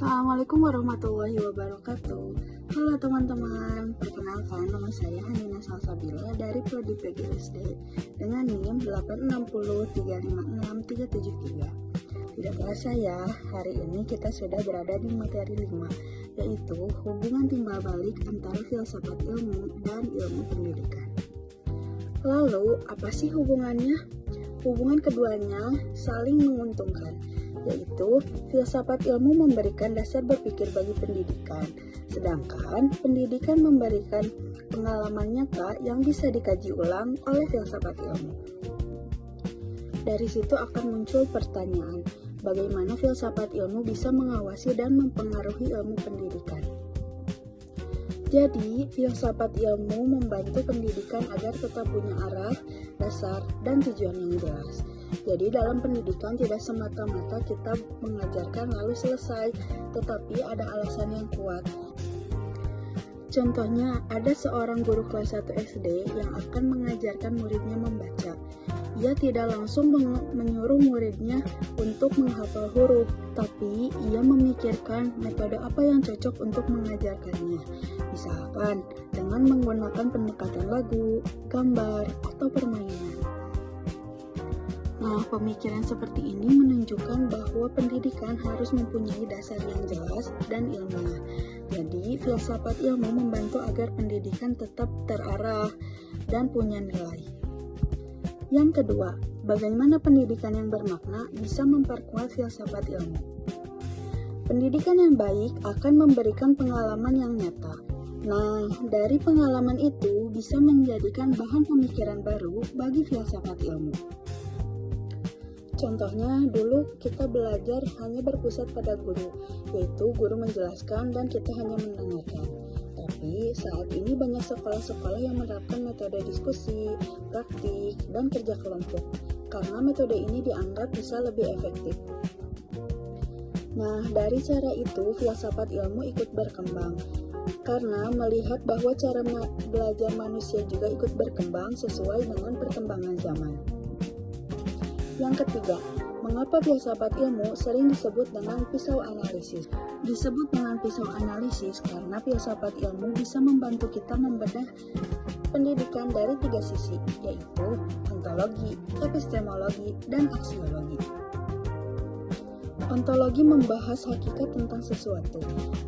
Assalamualaikum warahmatullahi wabarakatuh. Halo teman-teman, perkenalkan nama saya Hanina Salsabila dari Prodi PGSD dengan NIM 860356373. Tidak terasa ya, hari ini kita sudah berada di materi 5, yaitu hubungan timbal balik antara filsafat ilmu dan ilmu pendidikan. Lalu, apa sih hubungannya? Hubungan keduanya saling menguntungkan, yaitu filsafat ilmu memberikan dasar berpikir bagi pendidikan, sedangkan pendidikan memberikan pengalaman nyata yang bisa dikaji ulang oleh filsafat ilmu. Dari situ akan muncul pertanyaan, bagaimana filsafat ilmu bisa mengawasi dan mempengaruhi ilmu pendidikan? Jadi, filsafat ilmu membantu pendidikan agar tetap punya arah, dasar, dan tujuan yang jelas. Jadi dalam pendidikan tidak semata-mata kita mengajarkan lalu selesai, tetapi ada alasan yang kuat. Contohnya, ada seorang guru kelas 1 SD yang akan mengajarkan muridnya membaca. Ia tidak langsung menyuruh muridnya untuk menghafal huruf, tapi ia memikirkan metode apa yang cocok untuk mengajarkannya. Misalkan, dengan menggunakan pendekatan lagu, gambar, atau permainan. Nah, pemikiran seperti ini menunjukkan bahwa pendidikan harus mempunyai dasar yang jelas dan ilmiah. Jadi, filsafat ilmu membantu agar pendidikan tetap terarah dan punya nilai. Yang kedua, bagaimana pendidikan yang bermakna bisa memperkuat filsafat ilmu? Pendidikan yang baik akan memberikan pengalaman yang nyata. Nah, dari pengalaman itu bisa menjadikan bahan pemikiran baru bagi filsafat ilmu. Contohnya, dulu kita belajar hanya berpusat pada guru, yaitu guru menjelaskan dan kita hanya mendengarkan. Tapi saat ini banyak sekolah-sekolah yang menerapkan metode diskusi, praktik, dan kerja kelompok, karena metode ini dianggap bisa lebih efektif. Nah, dari cara itu, filsafat ilmu ikut berkembang, karena melihat bahwa cara belajar manusia juga ikut berkembang sesuai dengan perkembangan zaman. Yang ketiga, mengapa filsafat ilmu sering disebut dengan pisau analisis? Disebut dengan pisau analisis karena filsafat ilmu bisa membantu kita membedah pendidikan dari 3 sisi, yaitu ontologi, epistemologi, dan aksiologi. Ontologi membahas hakikat tentang sesuatu.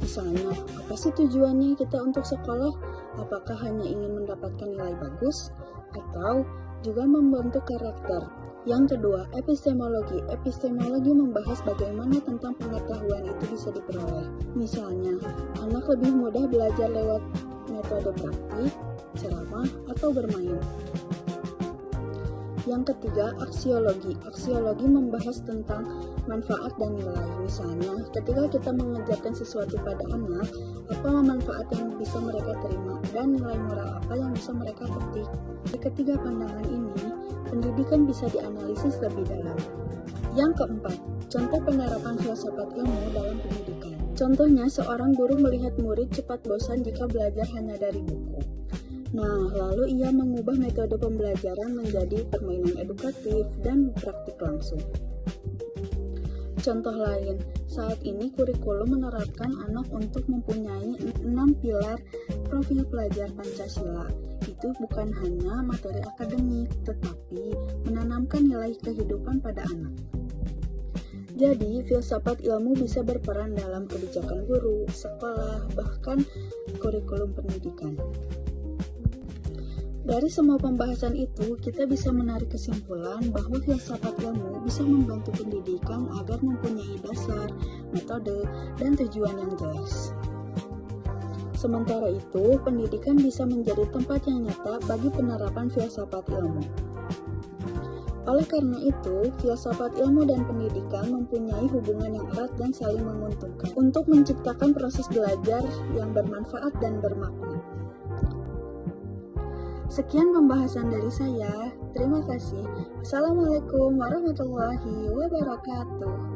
Misalnya, apa sih tujuannya kita untuk sekolah? Apakah hanya ingin mendapatkan nilai bagus? Atau juga membentuk karakter? Yang kedua, epistemologi. Epistemologi membahas bagaimana tentang pengetahuan itu bisa diperoleh. Misalnya, anak lebih mudah belajar lewat metode praktik, ceramah, atau bermain. Yang ketiga, aksiologi. Aksiologi membahas tentang manfaat dan nilai. Misalnya, ketika kita mengajarkan sesuatu pada anak, apa manfaat yang bisa mereka terima dan nilai moral apa yang bisa mereka petik. Di ketiga pandangan ini, pendidikan bisa dianalisis lebih dalam. Yang keempat, contoh penerapan filsafat ilmu dalam pendidikan. Contohnya, seorang guru melihat murid cepat bosan jika belajar hanya dari buku. Nah, lalu ia mengubah metode pembelajaran menjadi permainan edukatif dan praktik langsung. Contoh lain, saat ini kurikulum menerapkan anak untuk mempunyai 6 pilar profil pelajar Pancasila. Itu bukan hanya materi akademik, tetapi menanamkan nilai kehidupan pada anak. Jadi, filsafat ilmu bisa berperan dalam kebijakan guru, sekolah, bahkan kurikulum pendidikan. Dari semua pembahasan itu, kita bisa menarik kesimpulan bahwa filsafat ilmu bisa membantu pendidikan agar mempunyai dasar, metode, dan tujuan yang jelas. Sementara itu, pendidikan bisa menjadi tempat yang nyata bagi penerapan filsafat ilmu. Oleh karena itu, filsafat ilmu dan pendidikan mempunyai hubungan yang erat dan saling menguntungkan untuk menciptakan proses belajar yang bermanfaat dan bermakna. Sekian pembahasan dari saya. Terima kasih. Assalamualaikum warahmatullahi wabarakatuh.